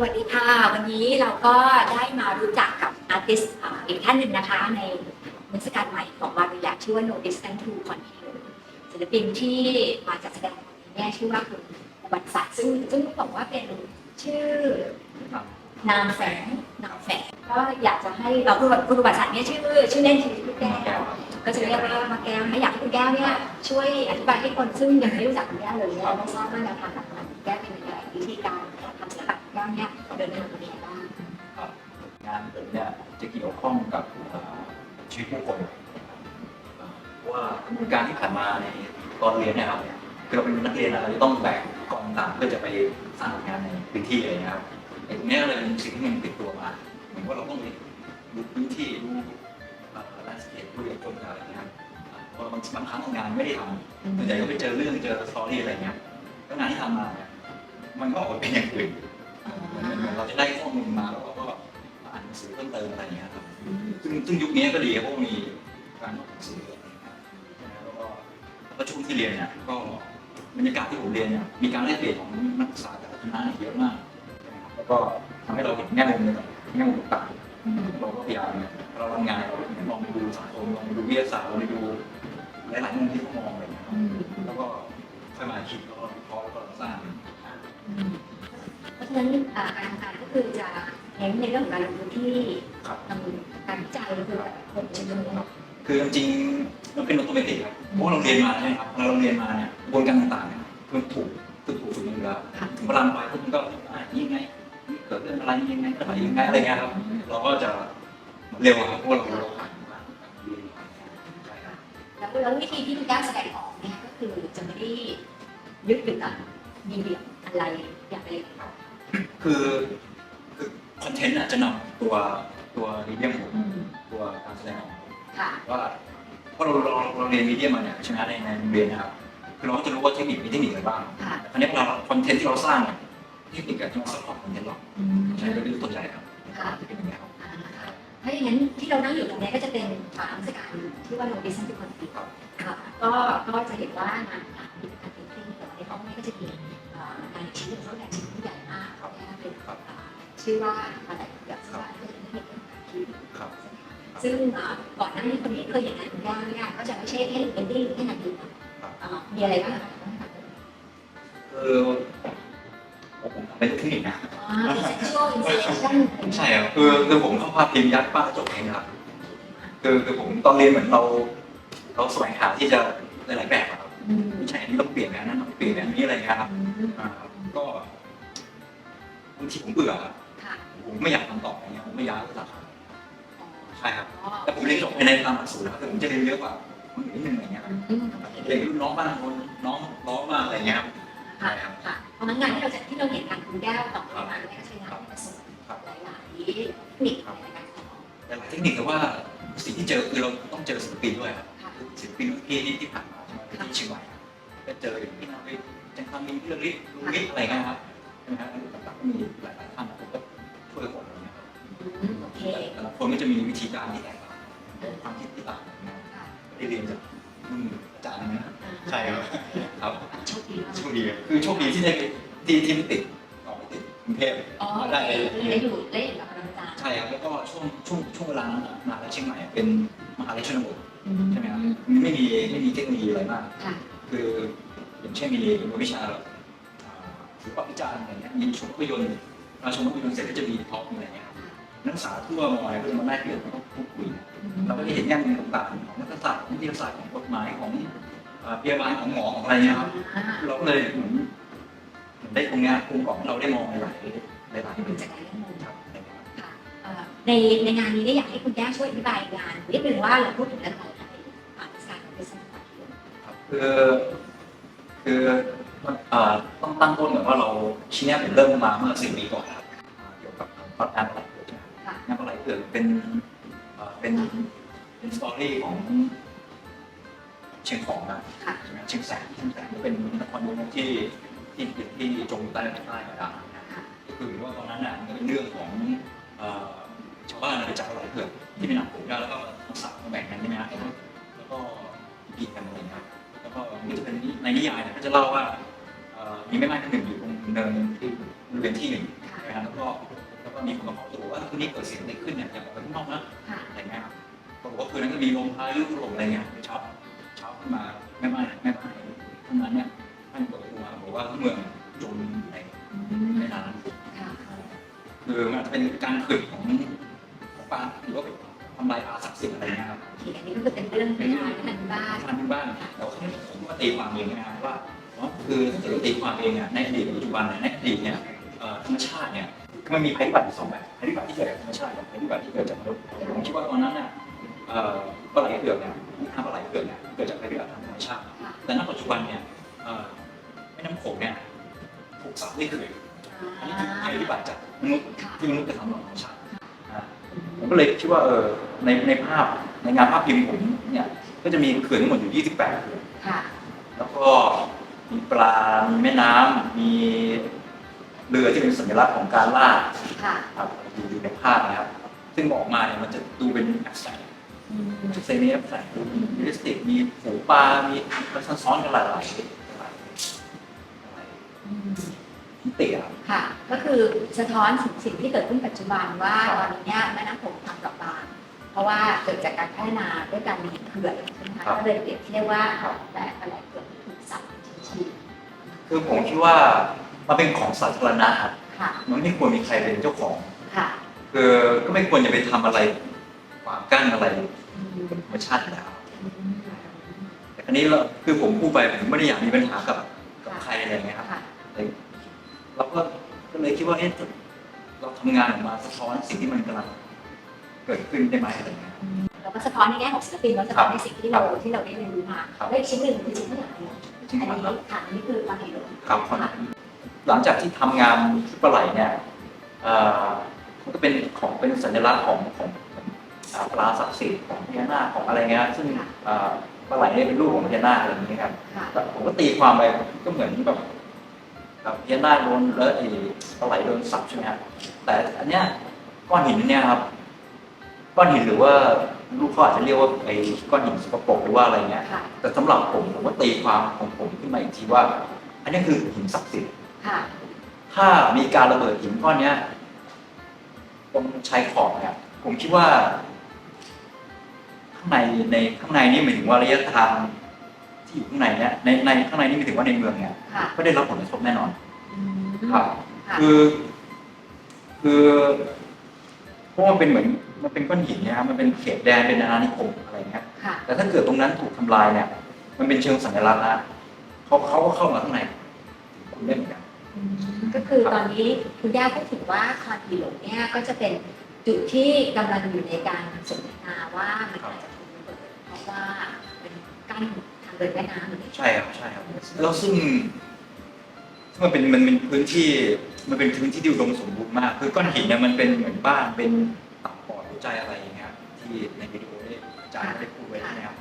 วัสดีค่ะวันนี้เราก็ได้มารู้จักกับอาร์ติสต์อีกท่านหนึ่งนะคะในนิทรรศการใหม่ของมาริยาชื่อว่า No Distance to Continue ศิลปินที่มาจัดแสดงวันนี้เนี่ยชื่อว่าคุณวันศักดิ์ซึ่งบอกว่าเป็นชื่อนามแฝงก็อยากจะให้เราคุณวันศักดิ์เนี่ยชื่อเล่นชื่อแก้วก็จะเรียกว่ามาแก้วอยากให้คุณแก้วเนี่ยช่วยอธิบายให้คนซึ่งยังไม่รู้จักคุณแก้วเลยและไม่ทราบว่าแนวทางของคุณแก้วเป็นยังไงวิธีการทำศิลปะแก้วเนี่ยเดินทางเป็นยังไงบ้างงานผมเนี่ยจะเกี่ยวข้องกับชีวิตผู้คนว่าการที่ผ่านมาในตอนเรียนเนี่ยครับคือเราเป็นนักเรียนเราจะต้องแบกกองต่างเพื่อจะไปสร้างงานในพื้นที่อะไรนะครับไอ้ตรงนี้เลยเป็นสิ่งที่มันติดตัวมาเหมือนว่าเราต้องดูพื้นที่ดูแลนด์สเคปดูอย่างจนอะไรนะครับพอบางครั้งงานไม่ได้ทำส่วนใหญ่ก็ไปเจอเรื่องเจอสตอรี่อะไรเงี้ยแล้วงานที่ทำมาเนี่ยมันก็ออกมาเป็นอย่างอื่นเหมือนเราจะได้ข้อมูลมาแล้วเราก็อ่านหนังสือเพิ่มเติมอะไรอย่างเงี้ยครับซึ่งยุคนี้ก็ดีเพราะมีการอ่านหนังสือแล้วก็ช่วงที่เรียนเนี่ยก็บรรยากาศที่ผมเรียนเนี่ยมีการแลกเปลี่ยนของนักศึกษาแต่ละคณะเยอะมากแล้วก็ทำให้เราเห็นแง่มุมต่างเราก็พยายามเราทำงานเราลองไปดูสังคมลองไปดูวิทยาศาสตร์ลองไปดูหลายๆมุมที่เขามองอะไรอย่างเงี้ยแล้วก็ค่อยมาคิดแล้วก็พอแล้วก็สร้างเพราะฉะนั้นการทำงานก็คือจะเน้นในเรื่องของการลงพื้นที่ทำการวิจัยคือคนจำนวนคือจริงๆมันเป็นออโตเมติกครับเพราะเราเรียนมาใช่ไหมครับเราเรียนมาเนี่ยกระบวนการต่างๆเนี่ยมันถูกฝึกมาอยู่แล้วถึงเวลาไปพวกมันก็ยังไงเกิดเรื่องอะไรยังไงอะไรยังไงอะไรเงี้ยครับเราก็จะเร็วครับเพราะเราผ่านมาแล้ววิธีที่คุณแก้วแสดงออกเนี่ยก็คือจะไม่ได้ยึดอยู่กับมีเดียอะไรอย่างไรคือคอนเทนต์จะนำตัวมีเดียมผมตัวการแสดงออกว่าเพราะเราเรียนมีเดียมาเนี่ยใช่ไหมในโรงเรียนนะครับคือเราก็จะรู้ว่าเทคนิคมีเทคนิคอะไรบ้างคราวนี้เวลาคอนเทนต์ที่เราสร้างเทคนิคจะมาซัพพอร์ตคอนเทนต์เราใช่โดยตัวใหญ่ครับจะเป็นอย่างนี้ครับถ้าอย่างนั้นที่เรานั่งอยู่ตรงนี้ก็จะเป็นนิทรรศการที่ว่า No Distance to Continue ก็จะเห็นว่างานกิจกรรมเป็นที่ในห้องนี้ก็จะมีงานชิ้นหนึ่งเขาแบ่งชิ้นที่ใหญ่มากเป็นชื่อว่าอะไรเกี่ยวกับเรื่องเทคนิคที่ซึ่งก่อนหน้านี้คนนี้เคยเห็นงานคุณแก้วเนี่ยก็จะไม่ใช่แค่เอนดิ้งแค่งานเดียวมีอะไรบ้างคือผมเป็นเทคนิคนะใช่ครับคือผมเข้าภาพพิมพ์ยัดป้าจบเองครับคือผมตอนเรียนเหมือนเราแสวงหาที่จะหลายแบบครับไม่ใช่อันนี้ต้องเปลี่ยนแบบนั้นต้องเปลี่ยนแบบนี้อะไรครับก็บางทีผมเบื่อผมไม่อยากทำต่ออย่างเงี้ยผมไม่อยากจะทำใช่ครับแต่ผมเรียนจบภายในตามหลักสูตรแล้วผมจะเรียนเยอะกว่าคนอื่นนิดนึงอะไรเงี้ยเรียนรุ่นน้องบ้างคนน้องร้องบ้างอะไรเงี้ยใช่ครับเพราะงั้นงานที่เราเห็นงานคุณแก้วต่อมาเนี่ยก็ใช้งานที่ผสมหลายๆเทคนิคในการทำหลายเทคนิคแต่ว่าสิ่งที่เจอคือเราต้องเจอศิลปินด้วยครับศิลปินที่ผ่านมาที่เชียงใหม่ก็เจออย่างที่เราไปจังคำมีพี่ฤทธิ์ลุงฤทธิ์อะไรเงี้ยครับใช่ไหมครับต่างๆก็มีหลายท่านผมก็ช่วยผมเนี่ยแต่ละคนก็จะมีวิธีการที่แตกต่างความคิดที่ต่างได้เรียนจากอาจารย์นะใช่ครับโชคดีคือโชคดีที่ได้ที่ไม่ติดออกไปติดกรุงเทพได้อยู่กับอาจารย์ใช่ครับแล้วก็ช่วงเวลานั้นมหาวิทยาลัยเชียงใหม่เป็นมหาวิทยาลัยชนบทใช่ไหมครับไม่มีเทคโนโลยีอะไรมากคืออย่างเช่นมีวิชาศิลปวิจารณ์อะไรเงี้ยมีชมภาพยนตร์ชมภาพยนตร์เสร็จก็จะมีท็อปอะไรเงี้ยนักศึกษาทั่วมอก็จะมาแลกเปลี่ยนแล้วก็พูดคุยเราก็จะเห็นแง่มุมต่างๆของนักศาสตร์วิทยาศาสตร์ของกฎหมายของพยาบาลของหมอของอะไรเงี้ยครับเราก็เลยเหมือนได้ตรงนี้กลุ่มของเราได้มองหลายเป็นจากการเรื่องมุมในงานนี้ได้อยากให้คุณแก้วช่วยอธิบายงานนิดนึงว่าเราพูดถึงเรื่องอะไรผ่านการเป็นสัมผัสคือต้องตั้งต้นก่อนว่าเราชิ้นนี้เป็นเริ่มมาเมื่อ10 ปีก่อนครับเกี่ยวกับงานปลาไหลเผือกงานปลาไหลเผือกเป็นสตอรี่ของเชียงของนะเชียงแสนเป็นนครหลวงที่จมใต้กระดานก็คือว่าตอนนั้นมันเป็นเรื่องของชาวบ้านไปจับปลาไหลเผือกที่เป็นหนังผมแล้วก็มาสับมาแบ่งกันใช่ไหมครับแล้วก็กินกันอะไรครับแล้วก็มันจะเป็นในนิยายก็จะเล่าว่ามีแม่ไม้ท่านหนึ่งอยู่ตรงเนินที่บริเวณที่หนึ่ง ฮะแล้วก็มีคนมาขอตัวว่าคืนนี้เกิดเสียงอะไรขึ้นเนี่ยอย่าออกไปข้างนอกนะ ค่ะ อะไรเงี้ยครับปรากฏว่าคืนนั้นก็มีลมพายุถล่มอะไรเงี้ยเช้าขึ้นมาแม่ไม้ท่านนั้นเนี่ยท่านเปิดประตูมาบอกว่าทั้งเมืองจมอยู่ในน้ำ ค่ะ คือมันเป็นการขึ้นของปลาหรือว่าทำลายปลาศักดิ์สิทธิ์อะไรเงี้ยครับ โอเคอันนี้ก็คือเป็นเรื่องนิทานทางบ้าน ทานที่บ้านแต่ว่าผมก็ตีความเองนะว่าคือถ้าเกิดตีความเองเนี่ยในอดีตปัจจุบันในอดีตเนี่ยธรรมชาติเนี่ยมันมีภัยพิบัติอยู่สองแบบภัยพิบัติที่เกิดจากธรรมชาติกับภัยพิบัติที่เกิดจากมนุษย์ผมคิดว่าตอนนั้นเนี่ยปลาไหลเผือกเนี่ยน้ำปลาไหลเผือกเนี่ยเกิดจากภัยพิบัติทางธรรมชาติแต่ณปัจจุบันเนี่ยแม่น้ำโขงเนี่ยถูกสับได้คืออันนี้คือภัยพิบัติจากมนุษย์ที่มนุษย์กระทำต่อธรรมชาติผมก็เลยคิดว่าในภาพในงานภาพพิมพ์ผมเนี่ยก็จะมีเขื่อนทั้งหมดอยู่28เขื่อน ค่ะ แล้วก็มีปลา มีแม่น้ำ มีเรือที่เป็นสัญลักษณ์ของการล่า ค่ะ ครับอยู่ในภาพนะครับ ซึ่งบอกมาเนี่ยมันจะดูเป็นแอบแฝงเซมิแอบแฝงดูมีเรียลลิสติกมีฝูงปลา มีมันซ้อนๆกันหลายมิติครับ ค่ะ ก็คือสะท้อนถึงสิ่งที่เกิดขึ้นปัจจุบันว่า ครับ ตอนนี้เนี่ยแม่น้ำโขงทำเปราะบางเพราะว่าเกิดจากการพัฒนาด้วยการมีเขื่อนใช่ไหมคะก็เลยเปรียบเทียบว่าแต่อะไรเกิดถูกสับชิ้น คือผมคิดว่ามันเป็นของสาธารณะครับ ๆค่ะ มันไม่ควรมีใครเป็นเจ้าของ ค่ะ คือก็ไม่ควรจะไปทำอะไรขวางกั้นอะไรกับธรรมชาติอยู่แล้ว แต่ครั้นี้เราคือผมพูดไปผมไม่ได้อยากมีปัญหากับใครอะไรอย่างเงี้ยครับ ค่ะ เราก็เลยคิดว่าเราทำงานออกมาสะท้อนสิ่งที่มันกำลังเกิดขึ้นได้ไหมอะไรเงี้ย เราก็สะท้อนในแง่ของศิลปินแล้วสะท้อนในสิ่งที่เราได้เรียนรู้มา ครับ และอีกชิ้นหนึ่งคือชิ้นที่อยากเรียน จริง อัน ๆครับ นี้ค่ะอันนี้คือความเห็นเลย ครับหลังจากที่ทำงานชุดปลาไหลเนี่ยมันก็เป็นเป็นสัญลักษณ์ของปลาศักดิ์สิทธิ์ของพญานาคของอะไรเงี้ยซึ่งปลาไหลเนี่ยเป็นรูปของพญานาคอะไรอย่างเงี้ยครับ ค่ะ แต่ผมก็ตีความไปก็เหมือนแบบพญานาคโดนแล้วไอ้ปลาไหลโดนสับใช่ไหมครับแต่อันเนี้ยก้อนหินเนี่ยครับก้อนหินหรือว่าลูกเขาอาจจะเรียกว่าไอ้ก้อนหินสกปรกหรือว่าอะไรเงี้ย ค่ะ แต่สำหรับผมก็ตีความของผมขึ้นมาอีกทีว่า อันนี้คือหินศักดิ์สิทธิ์ ค่ะ ถ้ามีการระเบิดหินก้อนเนี้ยตรงชายขอบเนี่ยผมคิดว่า ข้างในนี่หมายถึงว่าระยะทางที่อยู่ข้างในเนี่ยในข้างในนี่หมายถึงว่าในเมืองเนี่ย ค่ะ ก็ได้รับผลกระทบแน่นอน อืม ครับ ค่ะ คือเพราะว่าเป็นเหมือนมันเป็นก้อนหินเนี่ยครับมันเป็นเขตแดนเป็นอาณานิคมอะไรเงี้ย ค่ะ แต่ถ้าเกิดตรงนั้นถูกทำลายเนี่ย มันเป็นเชิงสัญลักษณ์นะเขาก็เข้ามาข้างในคุณได้เหมือนกัน ก็คือตอนนี้คุณย่าพูดถึงว่าคอนดิโลเนี่ยก็จะเป็นจุดที่กำลังอยู่ในการสนทนาว่ามันอาจจะถูกระเบิดเพราะว่าเป็นกั้นทางเดินแม่น้ำอย่างนี้ ใช่ครับแล้วซึ่งมันเป็นพื้นที่มันเป็นพื้นที่ที่อุดมสมบูรณ์มากคือก้อนหินเนี่ยมันเป็นเหมือนบ้านเป็นตับปอดหัวใจอะไรอย่างเงี้ยที่ในวิดีโอได้อาจารย์ได้พูดไว้ใช่ไหมครับ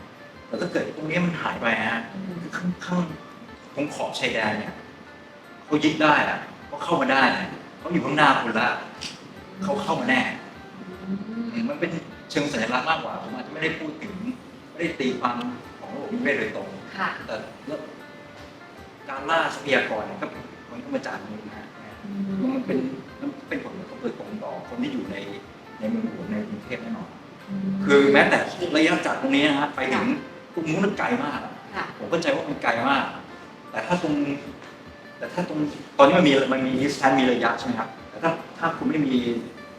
แต่ถ้าเกิดตรงนี้มันหายไปฮะคือข้างตรงขอบชายแดนเนี่ยเขายึดได้อะเขาเข้ามาได้เขาอยู่ข้างหน้าคุณละเขาเข้ามาแน่มันเป็นเชิงสัญลักษณ์มากกว่าผมอาจจะไม่ได้พูดถึงไม่ได้ตีความของระบบนิเวศโดยตรง ค่ะ แต่การล่าทรัพยากรเนี่ยก็มันก็มาจากนี้นะฮะมันเป็นผลกระทบโดยตรงต่อคนที่อยู่ในเมืองหลวงในกรุงเทพแน่นอนคือแม้แต่ระยะจากตรงนี้นะฮะไปถึงตรงนู้นมันไกลมาก ค่ะ ผมเข้าใจว่ามันไกลมาก แต่ถ้าตรงตอนนี้มันมีดิสแทนมีระยะใช่ไหมครับแต่ถ้าคุณไม่มี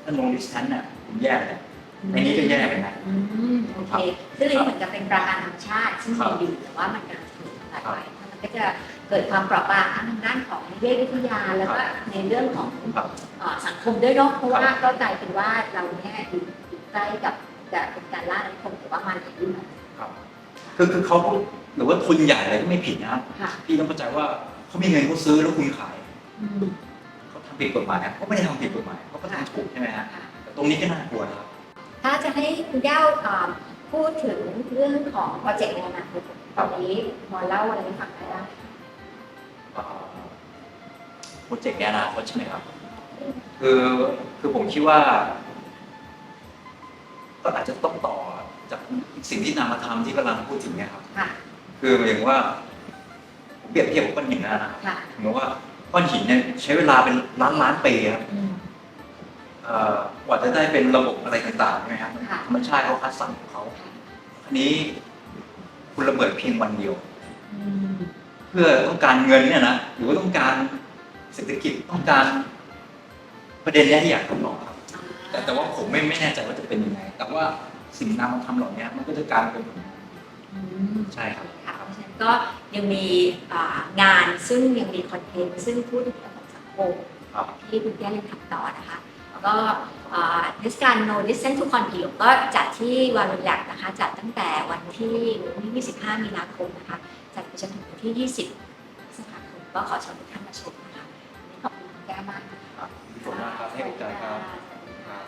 ถ้าลงดิสแทนเนี่ยคุณแย่เลยในนี้ก็แย่ไปนะ โอเคซึ่งอันนี้เหมือนกับเป็นปราการธรรมชาติซึ่งมีอยู่แต่ว่ามันกำลังถูกทำลายไปมันก็จะเกิดความเปราะบางทั้งทางด้านของนิเวศวิทยาแล้วก็ในเรื่องของ ครับ สังคมด้วยเนาะเพราะว่าก็กลายเป็นว่าเราเนี่ยอยู่ใกล้กับจะเป็นการล่าอาณานิคมหรือว่ามันอยู่ ครับคือเขาหรือว่าทุนใหญ่อะไรก็ไม่ผิดนะครับ ค่ะ พี่ต้องเข้าใจว่าเขามีเงินเขาซื้อแล้วคุณขายเขาทำผิดกฎหมายนะเขาไม่ได้ทำผิดกฎหมายเขาก็ทำถูกใช่ไหมฮะแต่ตรงนี้ก็น่ากลัวนะครับ ถ้าจะให้คุณย่าพูดถึงเรื่องของโปรเจกต์ในอนาคตตอนนี้พอเล่าอะไรให้ฟังได้บ้าง โปรเจกต์ในอนาคตใช่ไหมครับคือผมคิดว่า ก็อาจจะต้องต่อจากสิ่งที่นามธรรมที่กำลังพูดถึงเนี่ยครับ ค่ะ คือหมายถึงว่าผมเปรียบเทียบกับก้อนหินนะ ค่ะ เหมือนว่าก้อนหินเนี่ยใช้เวลาเป็นล้านปีครับ กว่าจะได้เป็นระบบอะไรต่างๆใช่ไหมครับ ค่ะ ธรรมชาติเขาคัดสรรของเขาอันนี้คุณระเบิดเพียงวันเดียว อืม เพื่อต้องการเงินเนี่ยนะหรือว่าต้องการเศรษฐกิจต้องการประเด็นเนี้ยที่อยากทำหรอกครับแต่ว่าผมไม่แน่ใจว่าจะเป็นยังไงแต่ว่าสิ่งนำมาทำเหล่านี้มันก็จะกลายเป็น อืม ใช่ครับ ค่ะเพราะฉะนั้นก็ยังมีงานซึ่งยังมีคอนเทนต์ซึ่งพูดถึงเรื่องของสังคม ครับ ที่คุณแก้เรียนทำต่อนะคะแล้วก็เทศกาล No Distance to Conflict ก็จัดที่วารุแลกนะคะจัดตั้งแต่วันที่25 มีนาคมนะคะจัดไปจนถึงวันที่ 20 พฤษภาคมก็ขอเชิญทุกท่านมาชมนะคะวันนี้ขอบคุณคุณแก้มากนะคะ ขอบคุณมากครับให้โอกาสครับ สวัสดีค่ะ